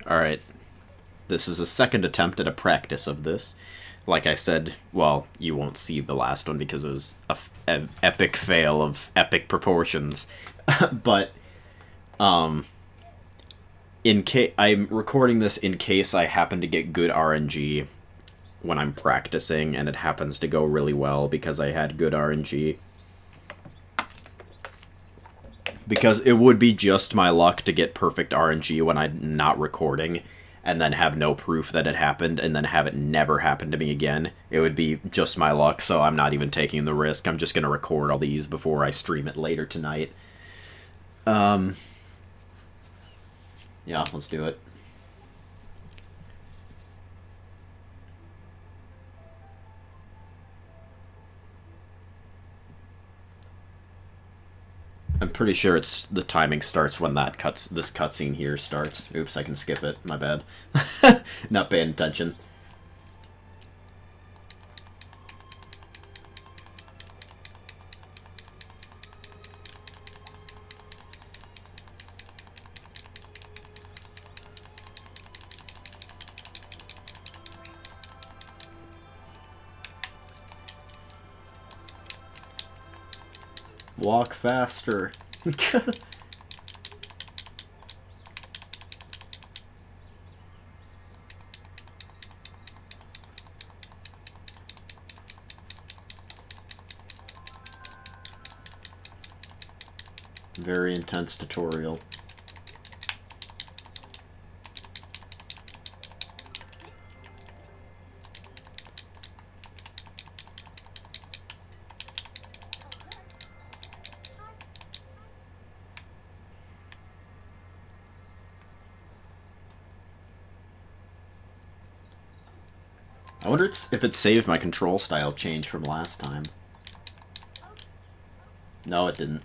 Alright. This is a second attempt at a practice of this. Like I said, well, you won't see the last one because it was an epic fail of epic proportions. But, I'm recording this in case I happen to get good RNG when I'm practicing, and it happens to go really well because I had good RNG. Because it would be just my luck to get perfect RNG when I'm not recording, and then have no proof that it happened, and then have it never happen to me again. It would be just my luck, so I'm not even taking the risk. I'm just going to record all these before I stream it later tonight. Yeah, let's do it. I'm pretty sure it's the timing starts when this cutscene here starts. Oops, I can skip it. My bad. Not paying attention. Walk faster. Very intense tutorial. I wonder if it saved my control style change from last time. No, it didn't.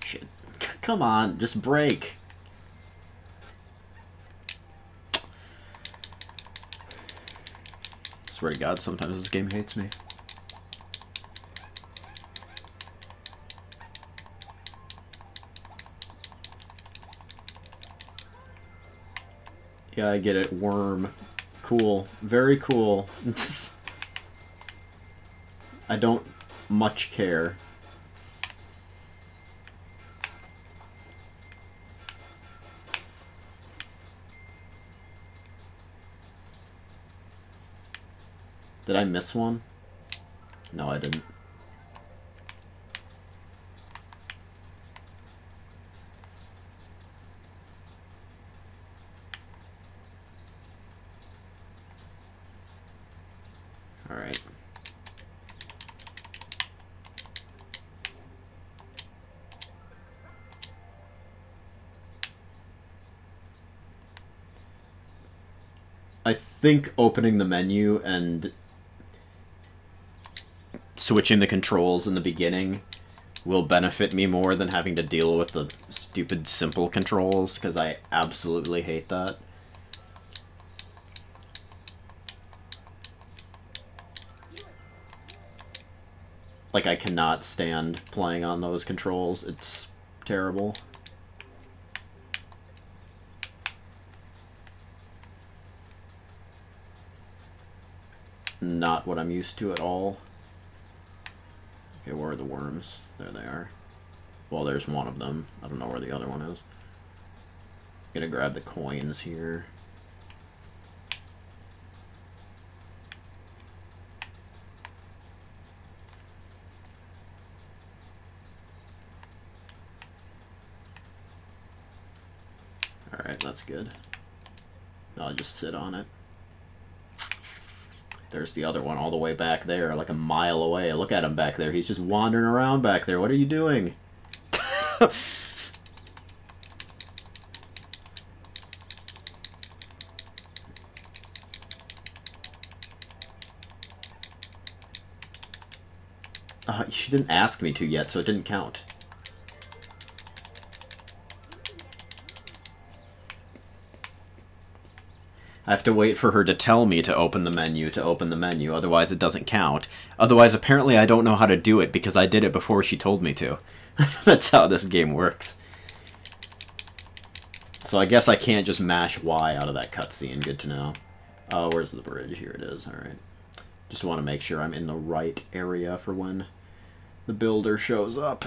Shit. Come on, just break. Swear to God, sometimes this game hates me. Yeah, I get it. Worm. Cool. Very cool. I don't much care. Did I miss one? No, I didn't. Alright. I think opening the menu and switching the controls in the beginning will benefit me more than having to deal with the stupid simple controls, because I absolutely hate that. Like, I cannot stand playing on those controls. It's terrible. Not what I'm used to at all. Okay, where are the worms? There they are. Well, there's one of them. I don't know where the other one is. Gonna grab the coins here. Alright, that's good. I'll just sit on it. There's the other one all the way back there, like a mile away. Look at him back there. He's just wandering around back there. What are you doing? She didn't ask me to yet, so it didn't count. I have to wait for her to tell me to open the menu, otherwise it doesn't count. Otherwise, apparently I don't know how to do it because I did it before she told me to. That's how this game works. So I guess I can't just mash Y out of that cutscene. Good to know. Oh, where's the bridge? Here it is. Alright. Just want to make sure I'm in the right area for when the builder shows up.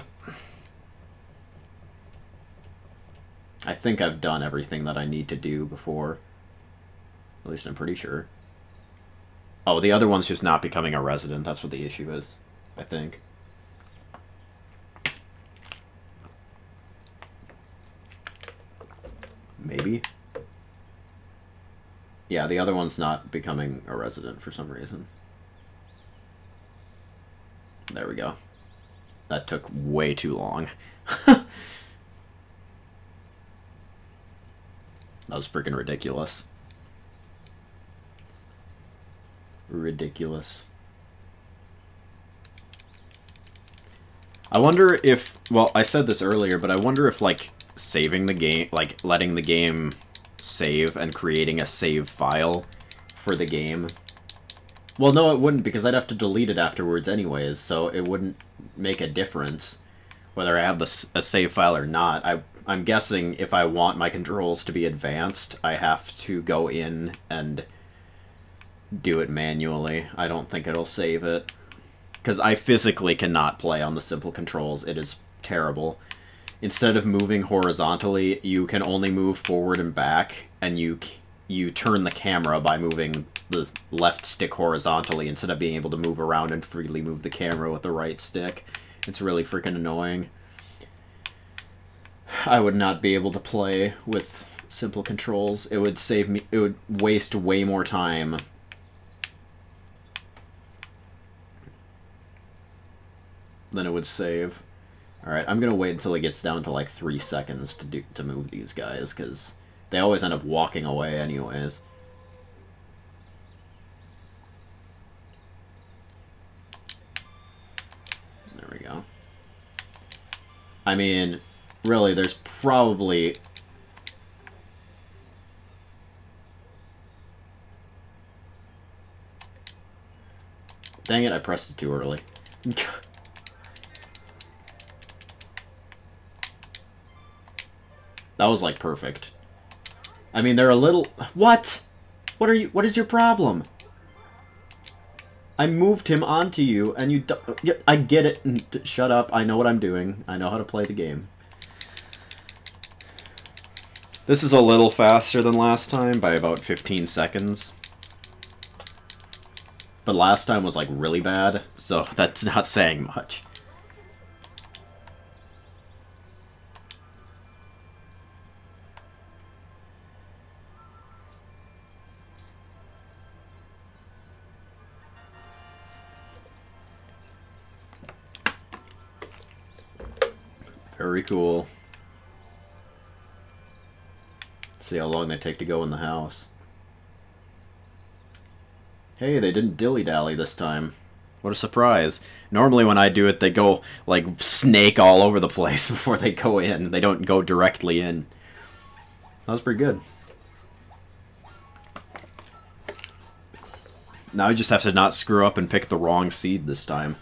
I think I've done everything that I need to do before. At least I'm pretty sure. Oh, the other one's just not becoming a resident. That's what the issue is, I think. Maybe. Yeah, the other one's not becoming a resident for some reason. There we go. That took way too long. That was freaking ridiculous. Ridiculous. I wonder if, well, I said this earlier, but I wonder if, like, saving the game, like, letting the game save and creating a save file for the game. Well, no, it wouldn't, because I'd have to delete it afterwards anyways, so it wouldn't make a difference whether I have a save file or not. I'm guessing if I want my controls to be advanced, I have to go in and do it manually. I don't think it'll save it. Because I physically cannot play on the simple controls. It is terrible. Instead of moving horizontally, you can only move forward and back, and you turn the camera by moving the left stick horizontally instead of being able to move around and freely move the camera with the right stick. It's really freaking annoying. I would not be able to play with simple controls. It would save me, it would waste way more time than it would save. Alright, I'm gonna wait until it gets down to like 3 seconds to move these guys, because they always end up walking away anyways. There we go. I mean, really, there's probably... Dang it, I pressed it too early. That was, like, perfect. I mean, they're a little... What? What are you... What is your problem? I moved him onto you, and you... I get it. Shut up. I know what I'm doing. I know how to play the game. This is a little faster than last time by about 15 seconds. But last time was, like, really bad, so that's not saying much. Very cool. Let's see how long they take to go in the house. Hey, they didn't dilly-dally this time. What a surprise. Normally when I do it, they go, like, snake all over the place before they go in. They don't go directly in. That was pretty good. Now I just have to not screw up and pick the wrong seed this time.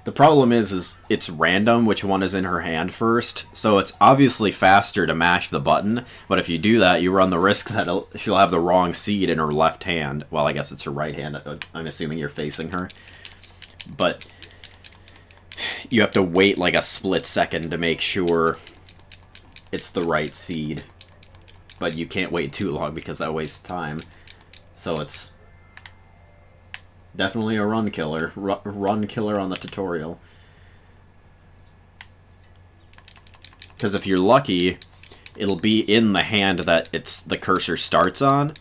The problem is it's random which one is in her hand first, so it's obviously faster to mash the button, but if you do that, you run the risk that she'll have the wrong seed in her left hand. Well, I guess it's her right hand. I'm assuming you're facing her. But you have to wait like a split second to make sure it's the right seed. But you can't wait too long because that wastes time. So it's... definitely a run killer. Run killer on the tutorial. Because if you're lucky, it'll be in the hand that the cursor starts on.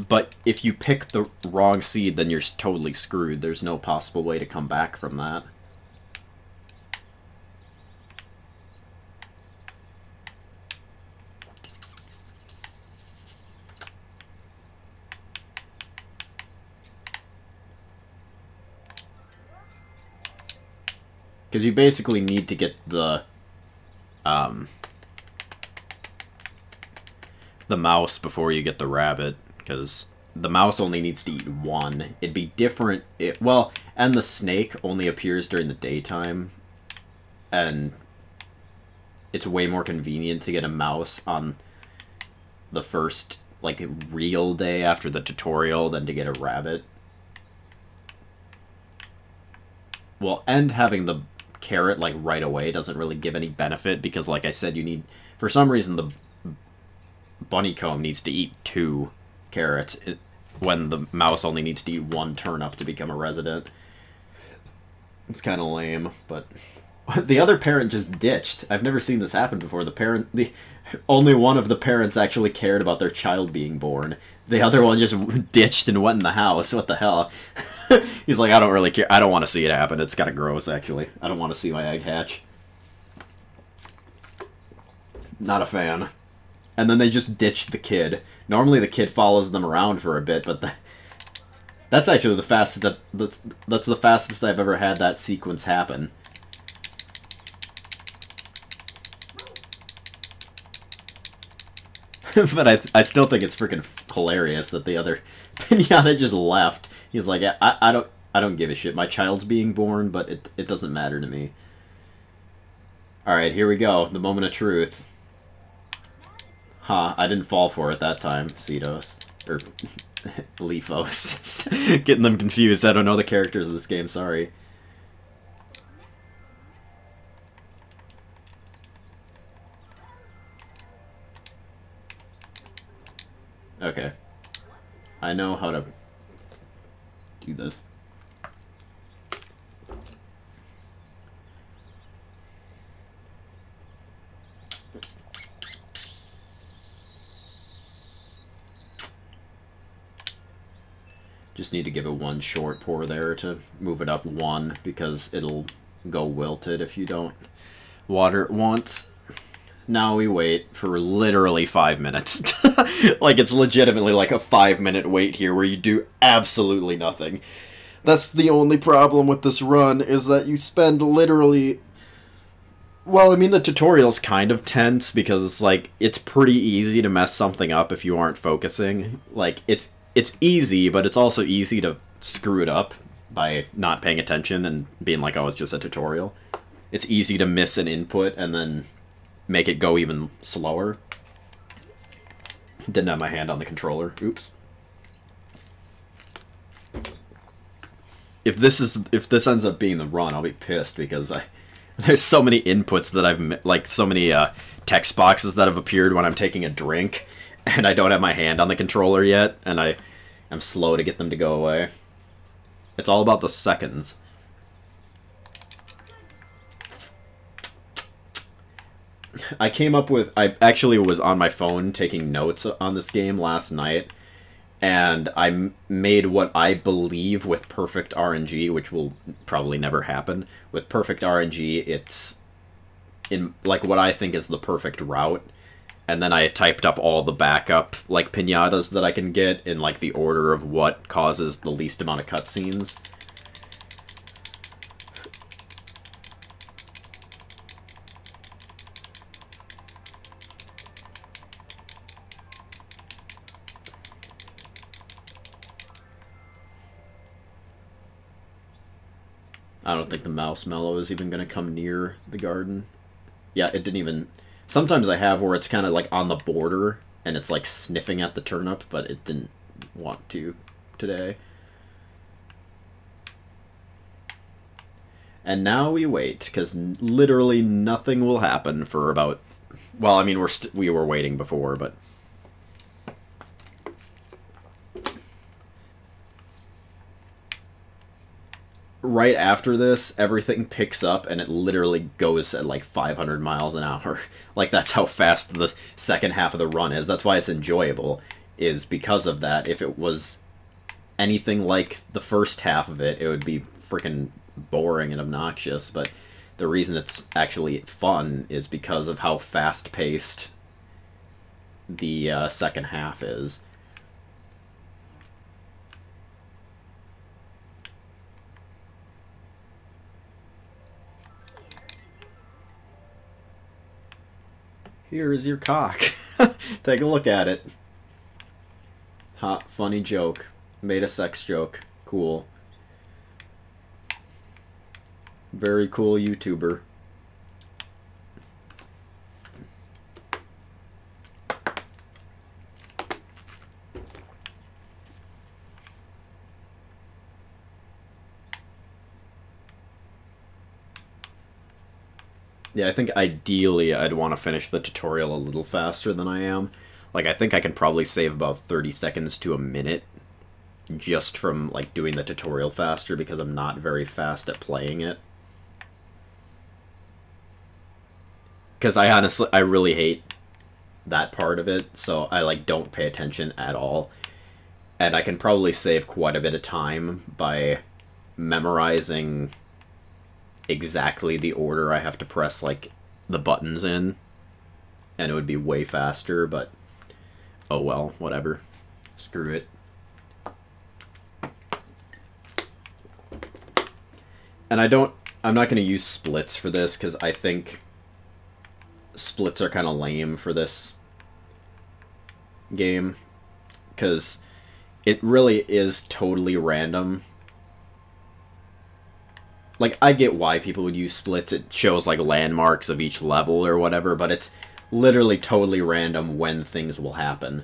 But if you pick the wrong seed, then you're totally screwed. There's no possible way to come back from that. Because you basically need to get the mouse before you get the rabbit. because the mouse only needs to eat one. It'd be different. Well, and the snake only appears during the daytime, and it's way more convenient to get a mouse on the first, like, real day after the tutorial than to get a rabbit. Well, and having the carrot, like, right away doesn't really give any benefit, because, like I said, you need... For some reason, the bunnycomb needs to eat 2 carrots when the mouse only needs to eat 1 turnip to become a resident. It's kind of lame, but... The other parent just ditched. I've never seen this happen before. Only one of the parents actually cared about their child being born. The other one just ditched and went in the house. What the hell? He's like, I don't really care. I don't want to see it happen. It's kind of gross, actually. I don't want to see my egg hatch. Not a fan. And then they just ditched the kid. Normally the kid follows them around for a bit, but that's actually the fastest. That's the fastest I've ever had that sequence happen. But I still think it's freaking hilarious that the other Pinata just left. He's like, I don't give a shit. My child's being born, but it doesn't matter to me. All right, here we go. The moment of truth. Huh, I didn't fall for it that time, Cetos. Or Leafos. Getting them confused. I don't know the characters of this game, sorry. Okay. I know how to do this. Just need to give it 1 short pour there to move it up 1, because it'll go wilted if you don't water it once. Now we wait for literally 5 minutes. Like, it's legitimately like a 5-minute wait here where you do absolutely nothing. That's the only problem with this run, is that you spend literally... Well, I mean, the tutorial's kind of tense, because it's like, it's pretty easy to mess something up if you aren't focusing. Like, it's easy, but it's also easy to screw it up by not paying attention and being like, oh, it's just a tutorial. It's easy to miss an input and then make it go even slower. Didn't have my hand on the controller. Oops. If this ends up being the run, I'll be pissed, because there's so many inputs that I've, like, so many text boxes that have appeared when I'm taking a drink, and I don't have my hand on the controller yet, and I'm slow to get them to go away. It's all about the seconds. I actually was on my phone taking notes on this game last night, and I made what I believe with perfect RNG, which will probably never happen. With perfect RNG, it's in, like, what I think is the perfect route, and then I typed up all the backup, like, pinatas that I can get in, like, the order of what causes the least amount of cutscenes. I don't think the mouse mellow is even going to come near the garden. Yeah, it didn't even... Sometimes I have where it's kind of like on the border, and it's like sniffing at the turnip, but it didn't want to today. And now we wait, because literally nothing will happen for about... Well, I mean, we were waiting before, but... Right after this, everything picks up, and it literally goes at like 500 miles an hour. Like, that's how fast the second half of the run is. That's why it's enjoyable, is because of that. If it was anything like the first half of it, it would be freaking boring and obnoxious. But the reason it's actually fun is because of how fast-paced the second half is. Here is your cock. Take a look at it. Ha, funny joke. Made a sex joke. Cool. Very cool YouTuber. Yeah, I think ideally I'd want to finish the tutorial a little faster than I am. Like, I think I can probably save about 30 seconds to a minute just from, like, doing the tutorial faster because I'm not very fast at playing it. Because I really hate that part of it, so I, like, don't pay attention at all. And I can probably save quite a bit of time by memorizing exactly the order I have to press, like, the buttons in. And it would be way faster, but oh well, whatever. Screw it. And I'm not going to use splits for this, because I think splits are kind of lame for this game. Because it really is totally random. Like, I get why people would use splits. It shows, like, landmarks of each level or whatever, but it's literally totally random when things will happen.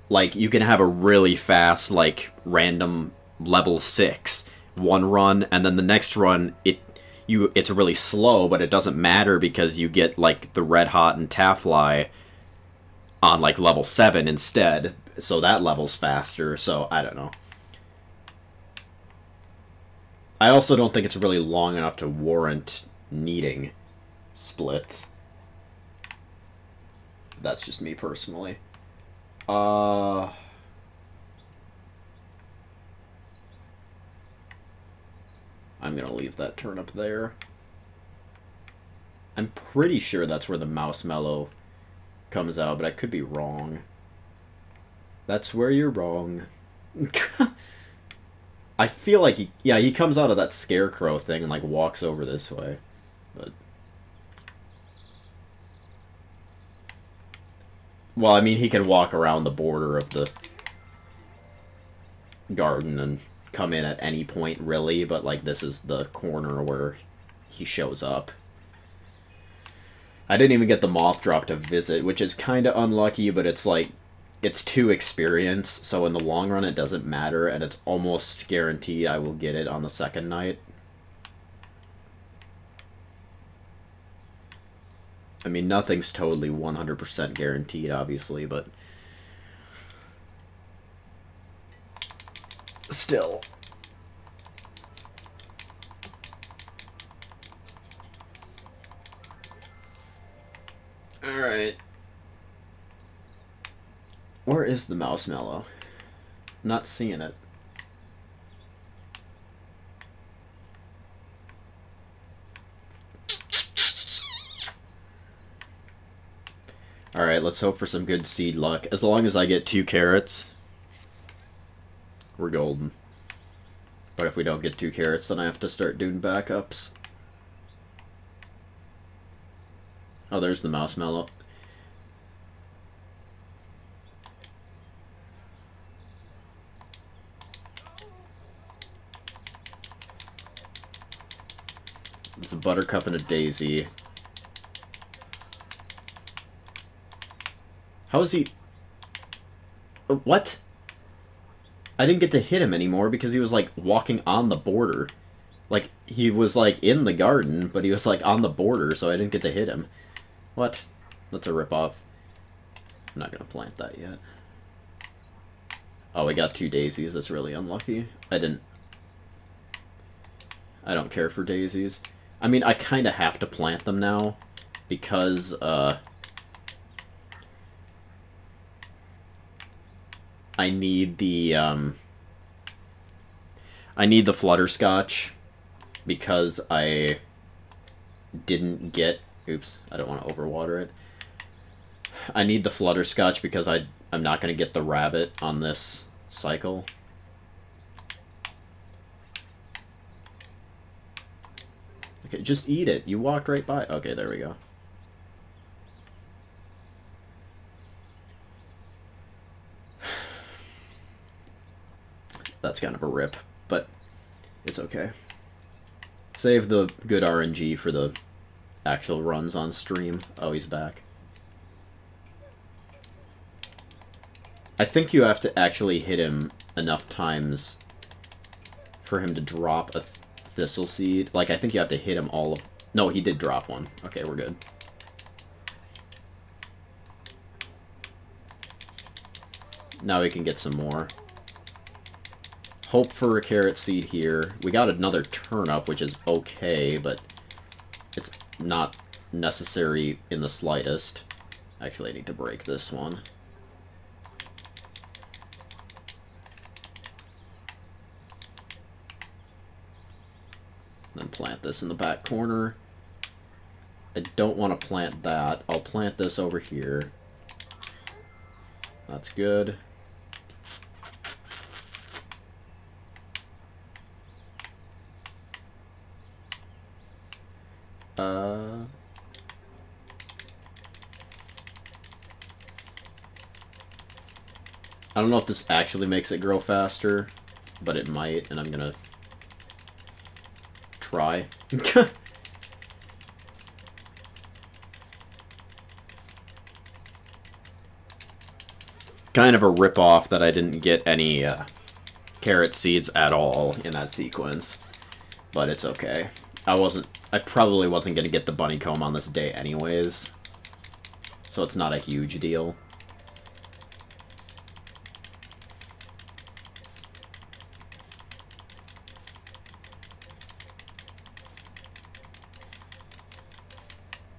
Like, you can have a really fast, like, random level 6 one run, and then the next run, it's really slow, but it doesn't matter because you get, like, the Red Hot and Taffly on, like, level 7 instead, so that level's faster, so I don't know. I also don't think it's really long enough to warrant needing splits. That's just me personally. I'm gonna leave that turnip there. I'm pretty sure that's where the Marshmallow comes out, but I could be wrong. That's where you're wrong. I feel like he comes out of that scarecrow thing and, like, walks over this way. But well, I mean, he can walk around the border of the garden and come in at any point, really, but, like, this is the corner where he shows up. I didn't even get the moth drop to visit, which is kind of unlucky, but it's, like, it's 2 experience, so in the long run it doesn't matter, and it's almost guaranteed I will get it on the second night. I mean, nothing's totally 100% guaranteed, obviously, but still. Alright. Where is the Marshmallow? Not seeing it. Alright, let's hope for some good seed luck. As long as I get 2 carrots, we're golden. But if we don't get 2 carrots, then I have to start doing backups. Oh, there's the Marshmallow. It's a Buttercup and a Daisy. How is he... What? I didn't get to hit him anymore because he was, like, walking on the border. Like, he was, like, in the garden, but he was, like, on the border, so I didn't get to hit him. What? That's a ripoff. I'm not gonna plant that yet. Oh, we got 2 daisies. That's really unlucky. I don't care for daisies. I mean, I kind of have to plant them now because, I need the Flutterscotch because I didn't get... Oops, I don't want to overwater it. I need the Flutterscotch because I'm not going to get the rabbit on this cycle. Okay, just eat it. You walked right by. Okay, there we go. That's kind of a rip, but it's okay. Save the good RNG for the actual runs on stream. Oh, he's back. I think you have to actually hit him enough times for him to drop a Thistle Seed. Like, I think you have to hit him all of... No, he did drop one. Okay, we're good. Now we can get some more. Hope for a Carrot Seed here. We got another Turnip, which is okay, but it's not necessary in the slightest. Actually, I need to break this one. Then plant this in the back corner. I don't want to plant that. I'll plant this over here. That's good. I don't know if this actually makes it grow faster, but it might, and I'm gonna try. Kind of a rip-off that I didn't get any carrot seeds at all in that sequence, but it's okay. I probably wasn't gonna get the bunny comb on this day anyways, so it's not a huge deal.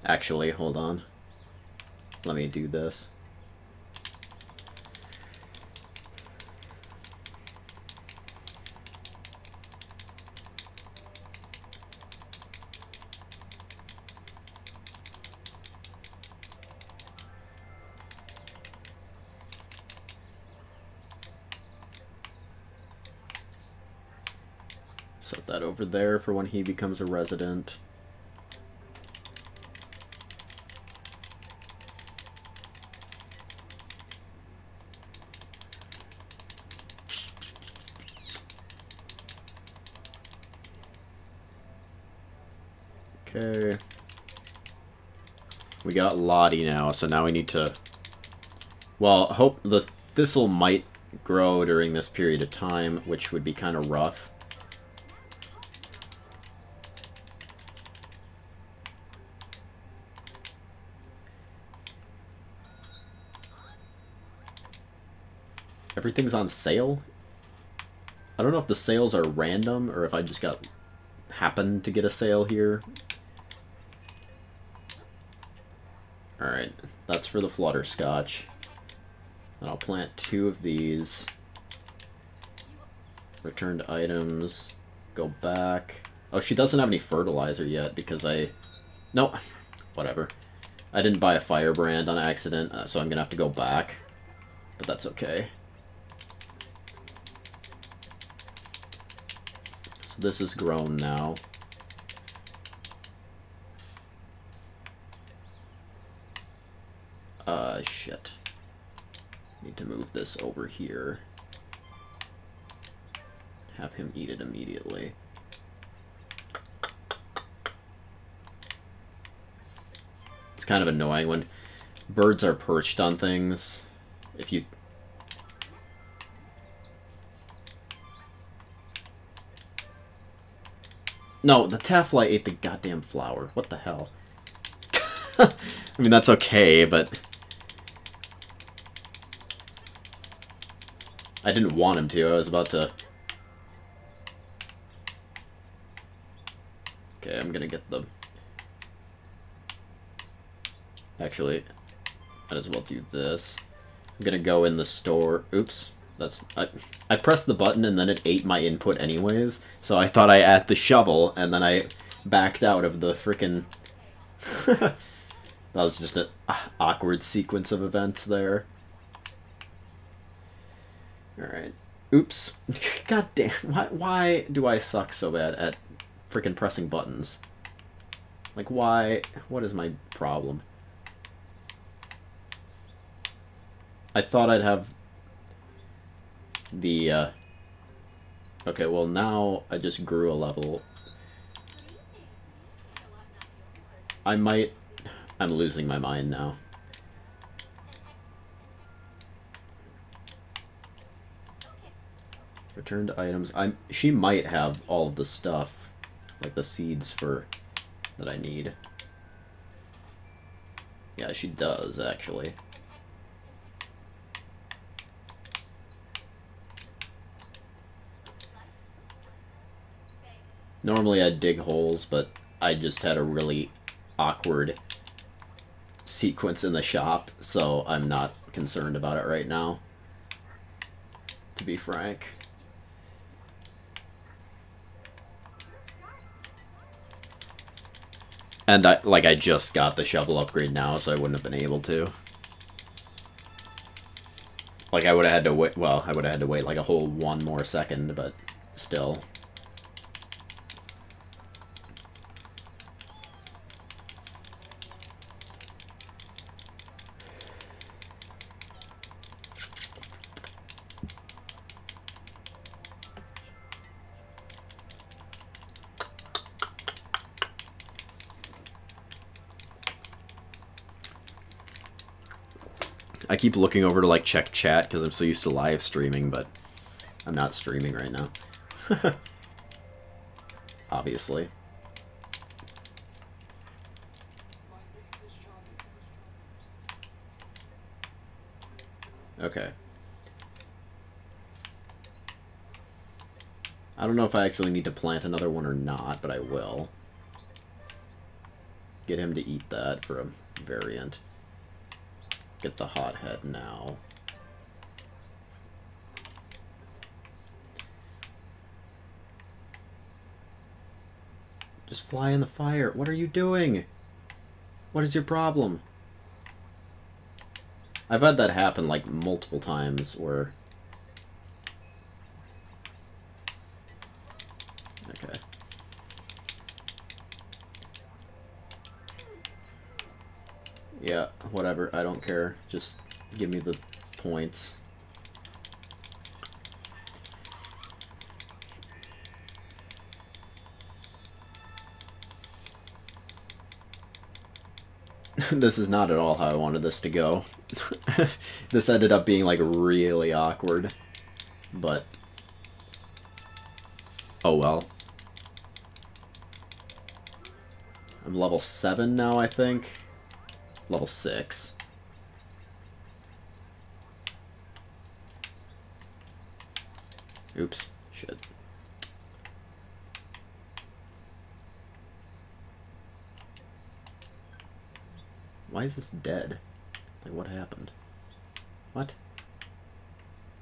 Actually, hold on. Let me do this. Set that over there for when he becomes a resident. Okay. We got Lottie now, so now we need to... Well, hope the thistle might grow during this period of time, which would be kind of rough. Everything's on sale? I don't know if the sales are random, or if I just happened to get a sale here. Alright, that's for the Flutterscotch. And I'll plant 2 of these. Returned items. Go back. Oh, she doesn't have any fertilizer yet because No, whatever. I didn't buy a firebrand on accident, so I'm gonna have to go back. But that's okay. So this is grown now. Shit. Need to move this over here. Have him eat it immediately. It's kind of annoying when birds are perched on things. If you... No, the taffly ate the goddamn flower. What the hell? I mean, that's okay, but... I didn't want him to. I was about to... Okay, I'm gonna get the... Actually, might as well do this. I'm gonna go in the store... Oops. That's... I pressed the button and then it ate my input anyways, so I thought I had the shovel, and then I backed out of the frickin'... That was just an awkward sequence of events there. Alright. Oops. God damn. Why do I suck so bad at frickin' pressing buttons? Like, why? What is my problem? I thought I'd have the Okay, well now I just grew a level. I'm losing my mind now. Returned items. She might have all of the stuff, like the seeds that I need. Yeah, she does, actually. Normally I'd dig holes, but I just had a really awkward sequence in the shop, so I'm not concerned about it right now, to be frank. And I just got the shovel upgrade now, so I wouldn't have been able to. Like, I would have had to wait, well, I would have had to wait like a whole 1 more second, but still. I keep looking over to, like, check chat because I'm so used to live streaming, but I'm not streaming right now. Obviously. Okay. I don't know if I actually need to plant another one or not, but I will. Get him to eat that for a variant. Get the hothead now. Just fly in the fire. What are you doing? What is your problem? I've had that happen like multiple times where... Okay. Yeah, whatever. I don't care. Just give me the points. This is not at all how I wanted this to go. This ended up being, like, really awkward. But... oh well. I'm level 7 now, I think. Level 6. Oops. Shit. Why is this dead? Like, what happened? What?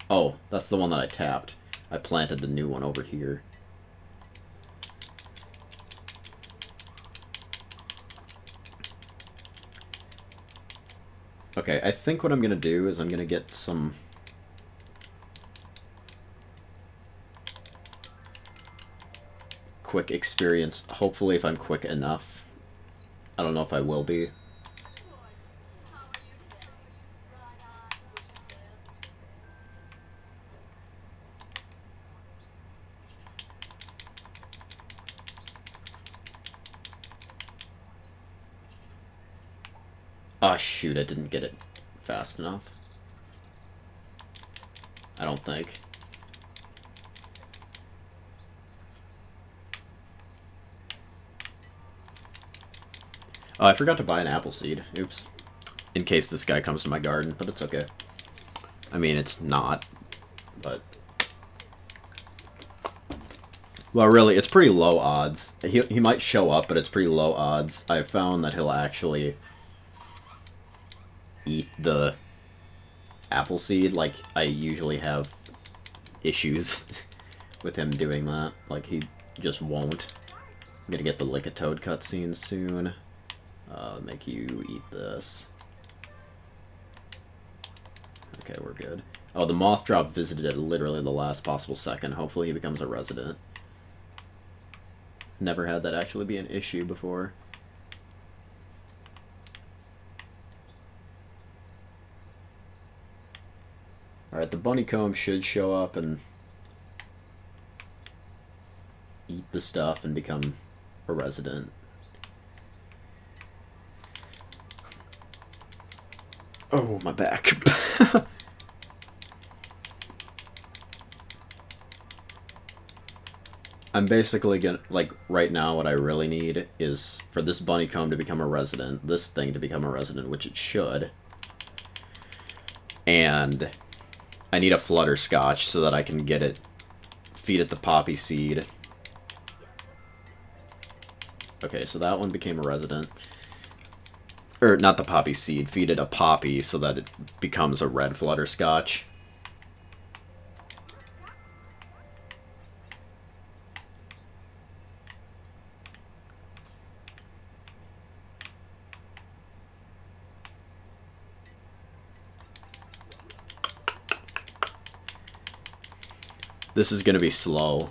Oh, that's the one that I tapped. I planted the new one over here. Okay, I think what I'm gonna do is I'm gonna get some... quick experience. Hopefully if I'm quick enough. I don't know if I will be. Oh shoot, I didn't get it fast enough. I don't think. Oh, I forgot to buy an apple seed. Oops. In case this guy comes to my garden, but it's okay. I mean, it's not, but... well, really, it's pretty low odds. He might show up, but it's pretty low odds. I've found that he'll actually eat the apple seed. Like, I usually have issues with him doing that. Like, he just won't. I'm gonna get the Lick a Toad cutscene soon. Make you eat this. Okay, we're good. Oh, the moth drop visited at literally the last possible second. Hopefully he becomes a resident. Never had that actually be an issue before. Alright, the bunny comb should show up, and eat the stuff and become a resident. Oh, my back. I'm basically gonna, like, right now what I really need is for this bunny comb to become a resident, this thing to become a resident, which it should. And I need a flutterscotch so that I can get it, feed it the poppy seed. Okay, so that one became a resident. Or, not the poppy seed, feed it a poppy so that it becomes a red flutterscotch. This is going to be slow.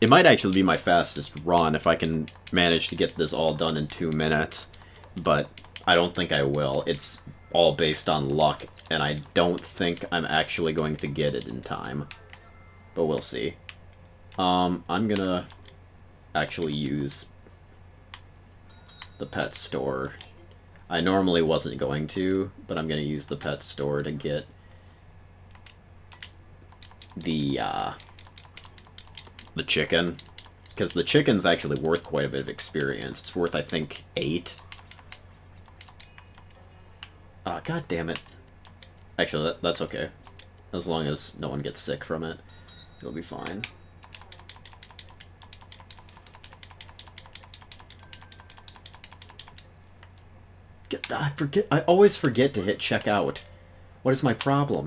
It might actually be my fastest run if I can manage to get this all done in 2 minutes. But I don't think I will. It's all based on luck, and I don't think I'm actually going to get it in time. But we'll see. I'm gonna actually use the pet store. I normally wasn't going to, but I'm gonna use the pet store to get the chicken. Because the chicken's actually worth quite a bit of experience. It's worth, I think, 8. God damn it. Actually, that's okay. As long as no one gets sick from it, it'll be fine. I always forget to hit check out. What is my problem?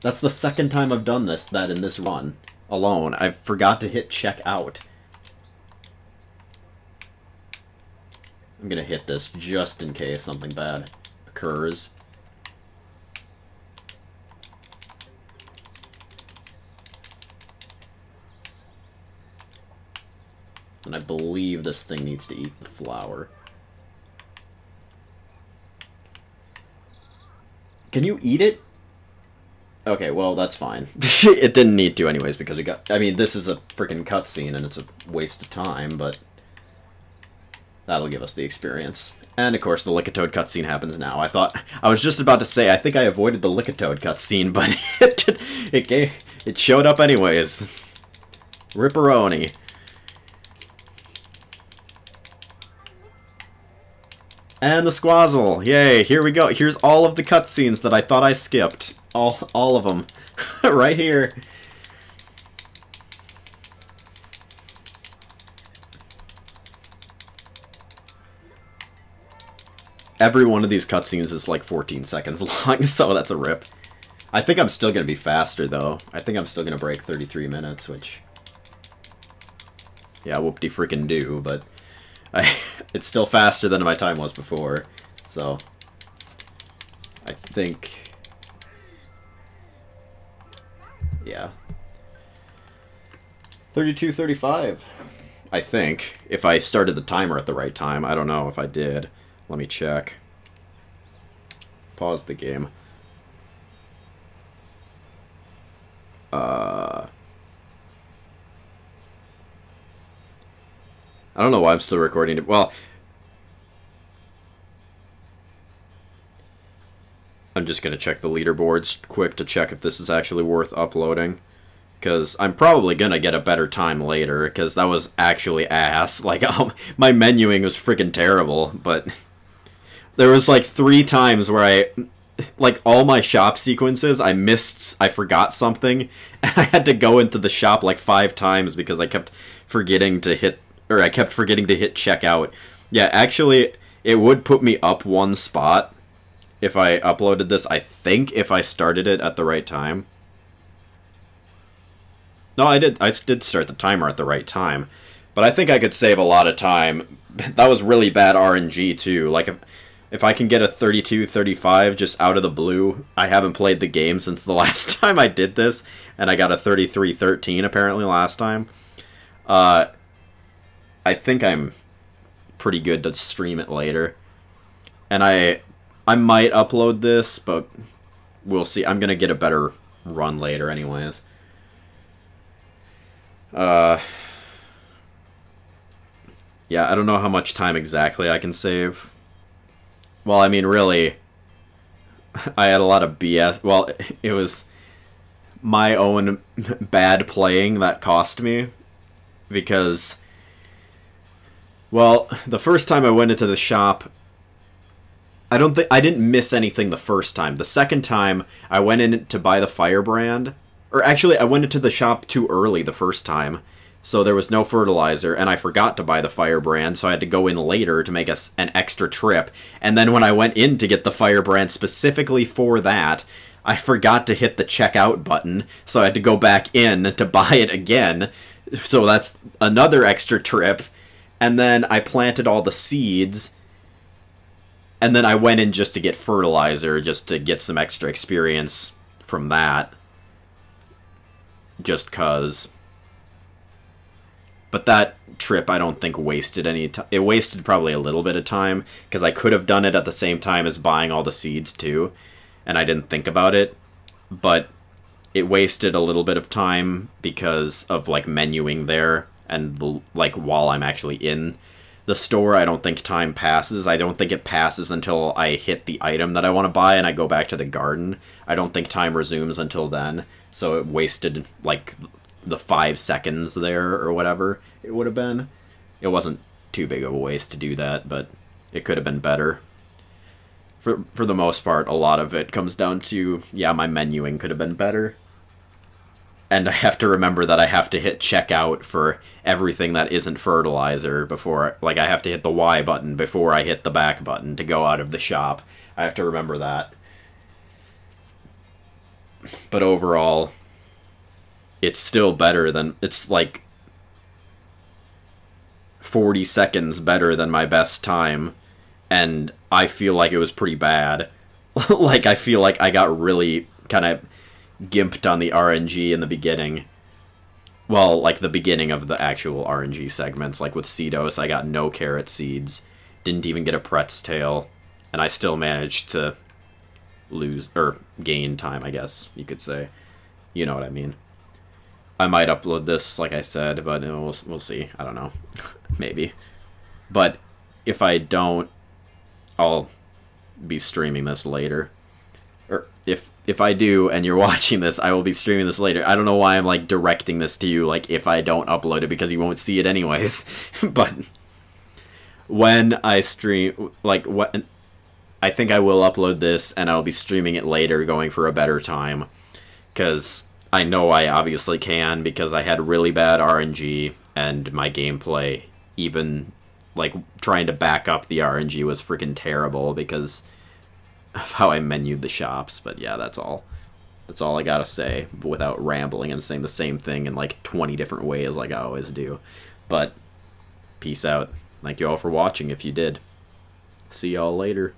That's the second time I've done that in this run alone. I forgot to hit check out. I'm gonna hit this just in case something bad occurs. And I believe this thing needs to eat the flower. Can you eat it? Okay, well, that's fine. It didn't need to anyways, because we got... I mean, this is a freaking cutscene, and it's a waste of time, but... that'll give us the experience. And, of course, the Lickatoad cutscene happens now. I was just about to say, I think I avoided the Lickatoad cutscene, but it showed up anyways. Ripperoni. And the Squazzle. Yay, here we go. Here's all of the cutscenes that I thought I skipped. All of them. Right here. Every one of these cutscenes is like 14 seconds long, so that's a rip. I think I'm still going to be faster, though. I think I'm still going to break 33 minutes, which... yeah, whoop-de-freaking-do, but... it's still faster than my time was before, so... I think... yeah. 32:35, I think. If I started the timer at the right time. I don't know if I did. Let me check. Pause the game. I don't know why I'm still recording it. Well, I'm just going to check the leaderboards quick to check if this is actually worth uploading. Because I'm probably going to get a better time later, because that was actually ass. Like, my menuing was freaking terrible, but there was like 3 times where like, all my shop sequences, I forgot something, and I had to go into the shop like 5 times because I kept forgetting to hit checkout. Yeah, actually, it would put me up 1 spot if I uploaded this, I think, if I started it at the right time. No, I did start the timer at the right time. But I think I could save a lot of time. That was really bad RNG, too. Like, if I can get a 32-35 just out of the blue, I haven't played the game since the last time I did this, and I got a 33-13 apparently last time. I think I'm pretty good to stream it later. And I might upload this, but we'll see. I'm going to get a better run later anyways. Uh, yeah, I don't know how much time exactly I can save. Well, I mean, really, I had a lot of BS. Well, it was my own bad playing that cost me because, well, the first time I went into the shop, I didn't miss anything the first time. The second time I went in to buy the firebrand, or actually I went into the shop too early the first time, so there was no fertilizer, and I forgot to buy the firebrand, so I had to go in later to make an extra trip. And then when I went in to get the firebrand specifically for that, I forgot to hit the checkout button, so I had to go back in to buy it again. So that's another extra trip. And then I planted all the seeds, and then I went in just to get fertilizer, just to get some extra experience from that. Just 'cause. But that trip, I don't think wasted any time. It wasted probably a little bit of time, because I could have done it at the same time as buying all the seeds, too. And I didn't think about it. But it wasted a little bit of time because of, like, menuing there. And, like, while I'm actually in the store, I don't think time passes. I don't think it passes until I hit the item that I want to buy and I go back to the garden. I don't think time resumes until then. So it wasted, like, the 5 seconds there or whatever it would have been. It wasn't too big of a waste to do that, but it could have been better. For the most part, a lot of it comes down to, yeah, my menuing could have been better. And I have to remember that I have to hit checkout for everything that isn't fertilizer before, like, I have to hit the Y button before I hit the back button to go out of the shop. I have to remember that. But overall, it's still better than, it's like 40 seconds better than my best time, and I feel like it was pretty bad. Like, I feel like I got really kind of gimped on the RNG in the beginning. Well, like the beginning of the actual RNG segments, like with Cedos, I got no carrot seeds, didn't even get a Pretz tail, and I still managed to lose, or gain time, I guess you could say. You know what I mean. I might upload this, like I said, but we'll see. I don't know. Maybe. But if I don't, I'll be streaming this later. Or if I do and you're watching this, I will be streaming this later. I don't know why I'm like directing this to you, like if I don't upload it, because you won't see it anyways. But when I stream, like what, I think I will upload this and I'll be streaming it later, going for a better time, because I know I obviously can, because I had really bad RNG and my gameplay, even like trying to back up the RNG, was freaking terrible because of how I menued the shops. But yeah, that's all. That's all I gotta say, without rambling and saying the same thing in like 20 different ways like I always do. But peace out. Thank you all for watching if you did. See y'all later.